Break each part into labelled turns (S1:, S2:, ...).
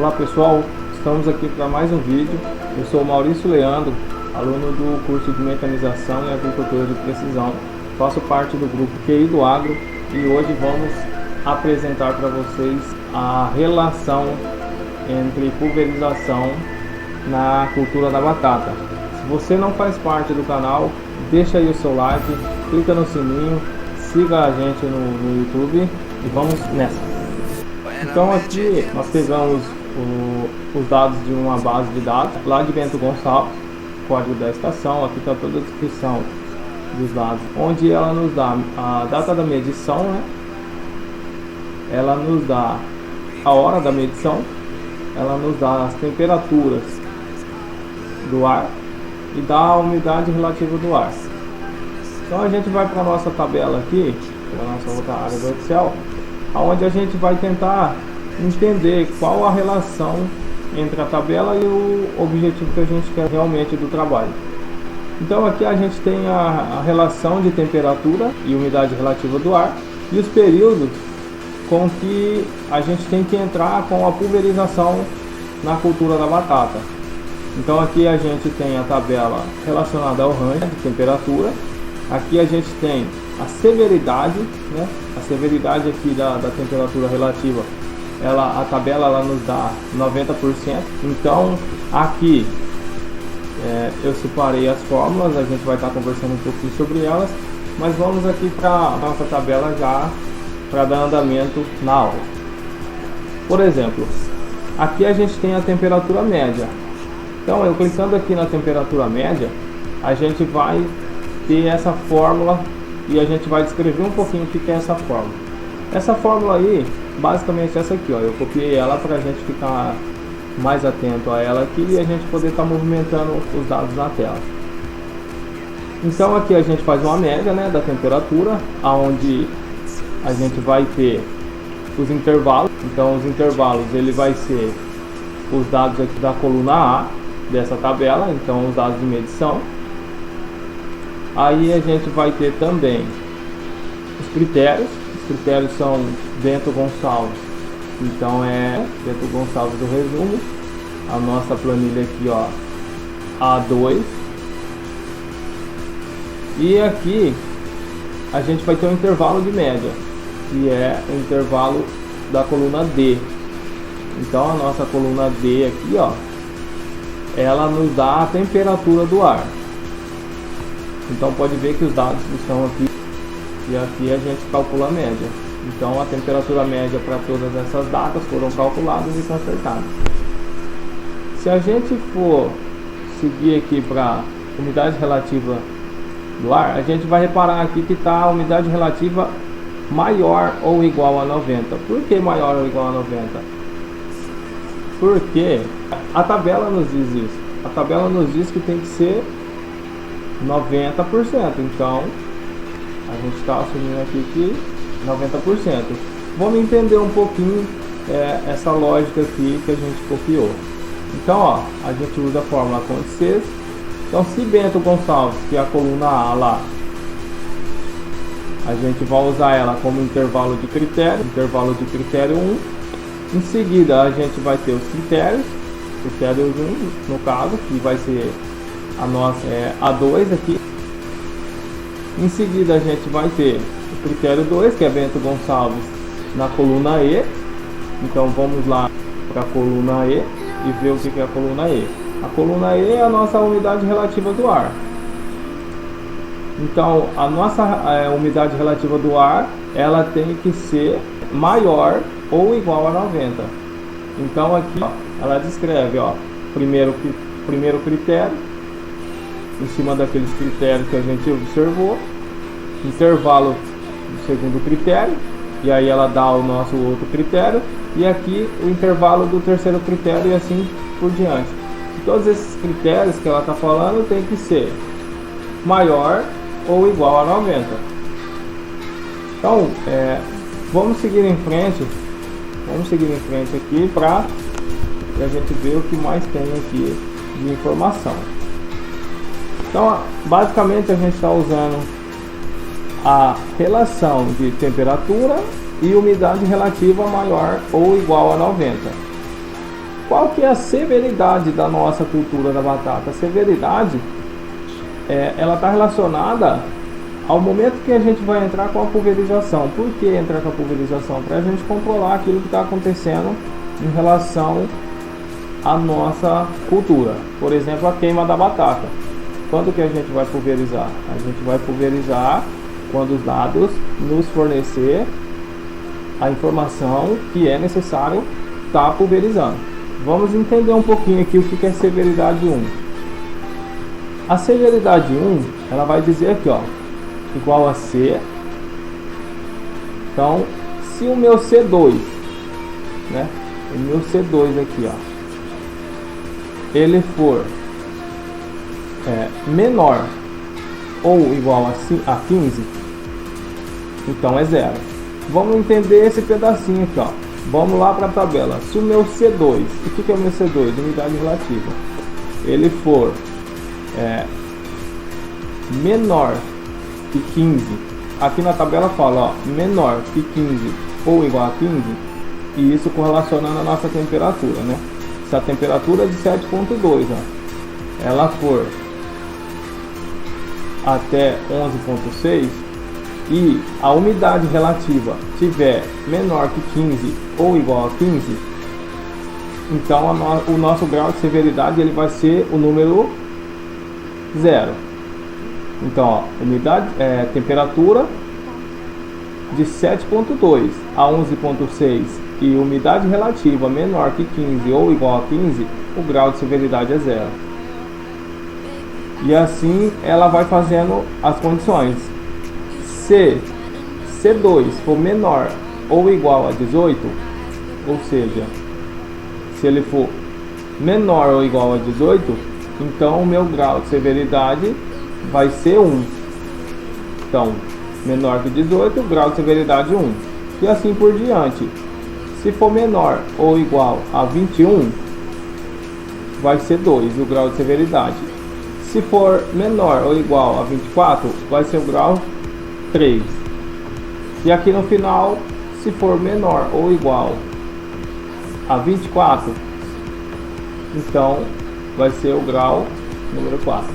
S1: Olá pessoal, estamos aqui para mais um vídeo. Eu sou Maurício Leandro, aluno do curso de Mecanização e Agricultura de Precisão. Faço parte do grupo QI do Agro e hoje vamos apresentar para vocês a relação entre pulverização na cultura da batata. Se você não faz parte do canal, deixa aí o seu like, clica no sininho, siga a gente no YouTube e vamos nessa. Então aqui nós pegamos os dados de uma base de dados lá de Bento Gonçalves, código da estação. Aqui está toda a descrição dos dados, onde ela nos dá a data da medição, né? Ela nos dá a hora da medição, ela nos dá as temperaturas do ar e dá a umidade relativa do ar. Então a gente vai para a nossa tabela aqui, para a nossa outra área do Excel, onde a gente vai tentar entender qual a relação entre a tabela e o objetivo que a gente quer realmente do trabalho. Então aqui a gente tem a relação de temperatura e umidade relativa do ar e os períodos com que a gente tem que entrar com a pulverização na cultura da batata. Então aqui a gente tem a tabela relacionada ao range de temperatura. Aqui a gente tem a severidade, né? A severidade aqui da temperatura relativa, a tabela ela nos dá 90%. Então aqui eu separei as fórmulas, a gente vai estar conversando um pouquinho sobre elas, mas vamos aqui para a nossa tabela já para dar andamento na aula. Por exemplo, aqui a gente tem a temperatura média. Então eu clicando aqui na temperatura média, a gente vai ter essa fórmula e a gente vai descrever um pouquinho o que é essa fórmula. Essa fórmula aí, basicamente essa aqui, ó, eu copiei ela para a gente ficar mais atento a ela aqui e a gente poder estar movimentando os dados na tela. Então aqui a gente faz uma média, né, da temperatura, aonde a gente vai ter os intervalos. Então os intervalos ele vai ser os dados aqui da coluna A dessa tabela, então os dados de medição. Aí a gente vai ter também os critérios. Os critérios são Bento Gonçalves, então é Bento Gonçalves do resumo. A nossa planilha aqui, ó, A2. E aqui a gente vai ter um intervalo de média, que é o intervalo da coluna D. Então a nossa coluna D aqui, ó, ela nos dá a temperatura do ar. Então pode ver que os dados estão aqui e aqui a gente calcula a média. Então a temperatura média para todas essas datas foram calculadas e consertadas. Se a gente for seguir aqui para umidade relativa do ar, a gente vai reparar aqui que está a umidade relativa maior ou igual a 90. Por que maior ou igual a 90? Porque a tabela nos diz isso. A tabela nos diz que tem que ser 90%, então a gente está assumindo aqui que 90%. Vamos entender um pouquinho essa lógica aqui que a gente copiou. Então, ó, a gente usa a fórmula Conte-Ces. Então, se Bento Gonçalves, que é a coluna A lá, a gente vai usar ela como intervalo de critério 1. Em seguida, a gente vai ter os critérios 1, no caso, que vai ser a nossa A2 aqui. Em seguida a gente vai ter o critério 2, que é Bento Gonçalves na coluna E. Então vamos lá para a coluna E e ver o que é a coluna E. A coluna E é a nossa umidade relativa do ar. Então a nossa umidade relativa do ar, ela tem que ser maior ou igual a 90. Então aqui, ó, ela descreve, ó, primeiro critério, em cima daqueles critérios que a gente observou, intervalo do segundo critério, e aí ela dá o nosso outro critério, e aqui o intervalo do terceiro critério e assim por diante. E todos esses critérios que ela está falando tem que ser maior ou igual a 90. Então vamos seguir em frente aqui para a gente ver o que mais tem aqui de informação. Então, basicamente a gente está usando a relação de temperatura e umidade relativa maior ou igual a 90. Qual que é a severidade da nossa cultura da batata? A severidade, ela está relacionada ao momento que a gente vai entrar com a pulverização. Por que entrar com a pulverização? Para a gente controlar aquilo que está acontecendo em relação à nossa cultura. Por exemplo, a queima da batata. Quando que a gente vai pulverizar? A gente vai pulverizar quando os dados nos fornecer a informação que é necessário estar pulverizando. Vamos entender um pouquinho aqui o que é severidade 1. A severidade 1, ela vai dizer aqui, ó, igual a C. Então, se o meu C2, né, o meu C2 aqui, ó, ele for menor ou igual a 15, então é zero. Vamos entender esse pedacinho aqui, ó. Vamos lá para a tabela. Se o meu C2, o que é o meu C2? Umidade relativa. Ele for menor que 15, aqui na tabela fala, ó, menor que 15 ou igual a 15, e isso correlacionando a nossa temperatura, né? Se a temperatura de 7.2, ó, ela for até 11.6 e a umidade relativa tiver menor que 15 ou igual a 15, então o nosso grau de severidade ele vai ser o número 0. Então, ó, temperatura de 7.2 a 11.6 e umidade relativa menor que 15 ou igual a 15, o grau de severidade é 0. E assim ela vai fazendo as condições. Se C2 for menor ou igual a 18, ou seja, se ele for menor ou igual a 18, então o meu grau de severidade vai ser 1. Então, menor que 18, grau de severidade 1. E assim por diante. Se for menor ou igual a 21, vai ser 2 o grau de severidade. Se for menor ou igual a 24, vai ser o grau 3. E aqui no final, se for menor ou igual a 24, então vai ser o grau número 4.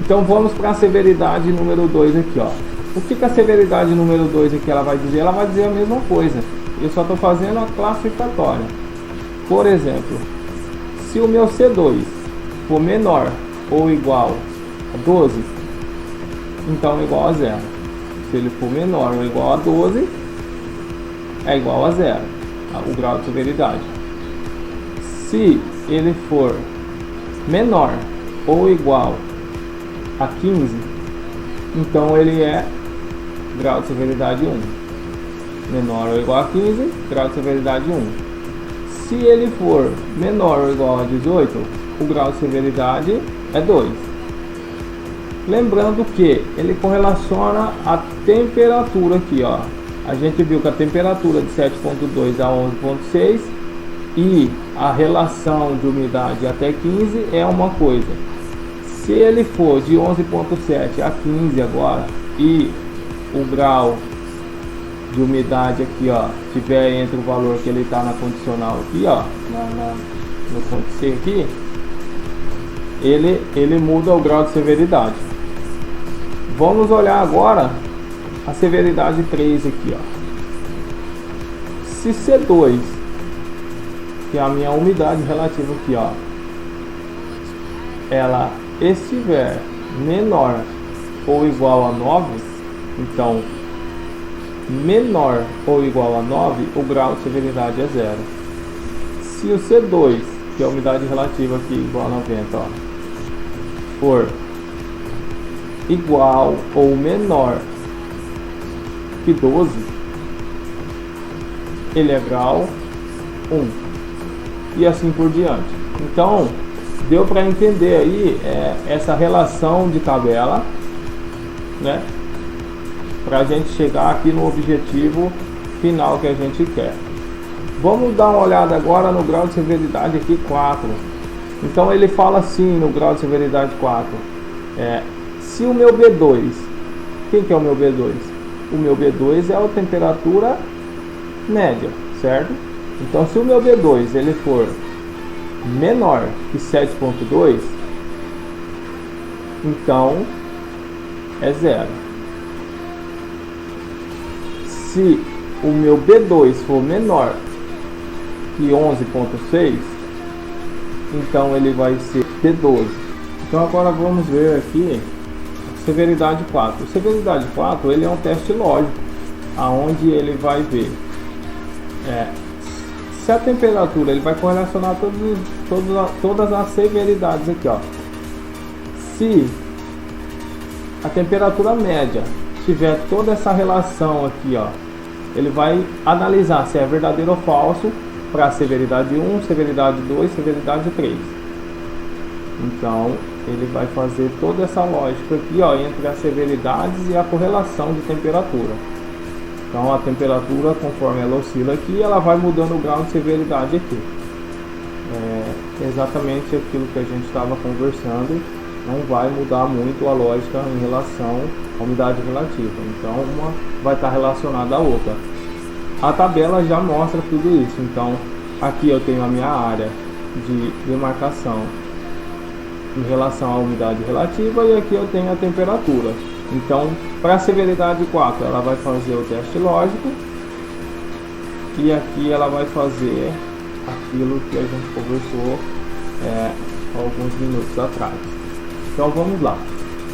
S1: Então vamos para a severidade número 2 aqui, ó. O que a severidade número 2 aqui ela vai dizer? Ela vai dizer a mesma coisa. Eu só estou fazendo a classificatória. Por exemplo, se o meu C2 for menor ou igual a 12, então é igual a 0. Se ele for menor ou igual a 12, é igual a 0, o grau de severidade. Se ele for menor ou igual a 15, então ele é grau de severidade 1. Menor ou igual a 15, grau de severidade 1. Se ele for menor ou igual a 18, o grau de severidade é 2. Lembrando que ele correlaciona a temperatura aqui, ó. A gente viu que a temperatura de 7.2 a 11.6 e a relação de umidade até 15 é uma coisa. Se ele for de 11.7 a 15 agora e o grau de umidade aqui, ó, tiver entre o valor que ele está na condicional aqui, ó, no ponto C aqui, ele muda o grau de severidade. Vamos olhar agora a severidade 3 aqui, ó. Se C2, que é a minha umidade relativa aqui, ó, ela estiver menor ou igual a 9, então menor ou igual a 9, o grau de severidade é 0. Se o C2, que é a umidade relativa aqui, igual a 90, ó, for igual ou menor que 12, ele é grau 1. E assim por diante. Então, deu para entender aí essa relação de tabela, né? Para a gente chegar aqui no objetivo final que a gente quer. Vamos dar uma olhada agora no grau de severidade aqui 4. Então ele fala assim no grau de severidade 4. Se o meu B2, quem que é o meu B2? O meu B2 é a temperatura média, certo? Então se o meu B2 ele for menor que 7.2, então é 0. Se o meu B2 for menor que 11.6, então ele vai ser B12. Então agora vamos ver aqui severidade 4. O severidade 4 ele é um teste lógico, aonde ele vai ver se a temperatura, ele vai correlacionar todas as severidades aqui, ó. Se a temperatura média tiver toda essa relação aqui, ó, ele vai analisar se é verdadeiro ou falso para a severidade 1, severidade 2, severidade 3. Então ele vai fazer toda essa lógica aqui, ó, entre as severidades e a correlação de temperatura. Então a temperatura, conforme ela oscila aqui, ela vai mudando o grau de severidade aqui. É exatamente aquilo que a gente estava conversando. Não vai mudar muito a lógica em relação à umidade relativa. Então uma vai estar relacionada à outra. A tabela já mostra tudo isso. Então aqui eu tenho a minha área de demarcação em relação à umidade relativa e aqui eu tenho a temperatura. Então para a severidade 4 ela vai fazer o teste lógico e aqui ela vai fazer aquilo que a gente conversou alguns minutos atrás. Então vamos lá.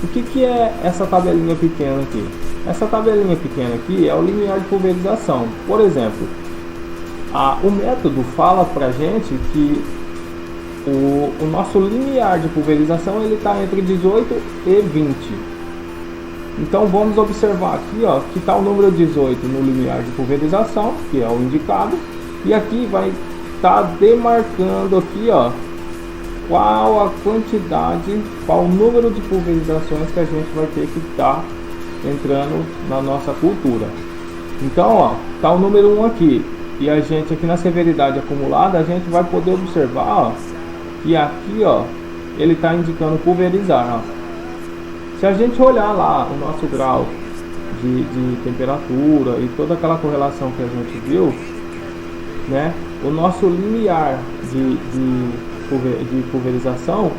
S1: O que é essa tabelinha pequena aqui? Essa tabelinha pequena aqui é o limiar de pulverização. Por exemplo, o método fala para gente que o nosso limiar de pulverização ele está entre 18 e 20. Então vamos observar aqui, ó, que está o número 18 no limiar de pulverização, que é o indicado, e aqui vai estar demarcando aqui, ó, qual a quantidade, qual o número de pulverizações que a gente vai ter que estar entrando na nossa cultura. Então, ó, tá o número 1 aqui, e a gente aqui na severidade acumulada, a gente vai poder observar, ó, que aqui, ó, ele está indicando pulverizar, ó. Se a gente olhar lá o nosso grau de temperatura e toda aquela correlação que a gente viu, né, o nosso limiar de pulverização,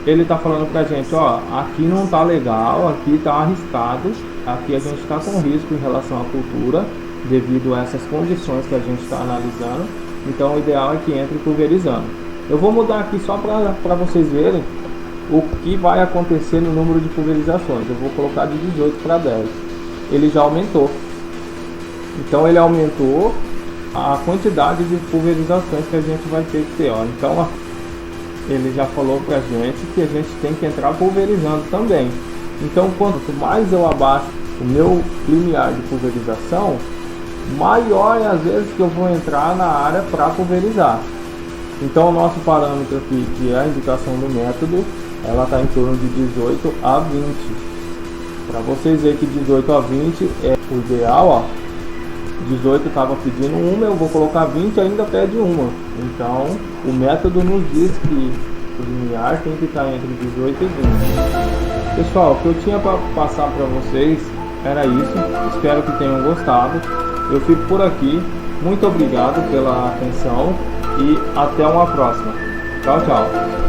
S1: ele está falando pra gente, ó, aqui não tá legal, aqui tá arriscado, aqui a gente está com risco em relação à cultura devido a essas condições que a gente está analisando. Então o ideal é que entre pulverizando. Eu vou mudar aqui só para vocês verem o que vai acontecer no número de pulverizações. Eu vou colocar de 18 para 10. Ele já aumentou. Então ele aumentou a quantidade de pulverizações que a gente vai ter que ter, ó. Então ó, ele já falou pra gente que a gente tem que entrar pulverizando também. Então quanto mais eu abaixo o meu limiar de pulverização, maior é as vezes que eu vou entrar na área para pulverizar. Então o nosso parâmetro aqui, que é a indicação do método, ela está em torno de 18 a 20. Para vocês verem que 18 a 20 é o ideal, ó. 18 estava pedindo uma, eu vou colocar 20 ainda pede uma. Então o método nos diz que o limiar tem que estar entre 18 e 20. Pessoal, o que eu tinha para passar para vocês era isso. Espero que tenham gostado. Eu fico por aqui. Muito obrigado pela atenção e até uma próxima. Tchau, tchau.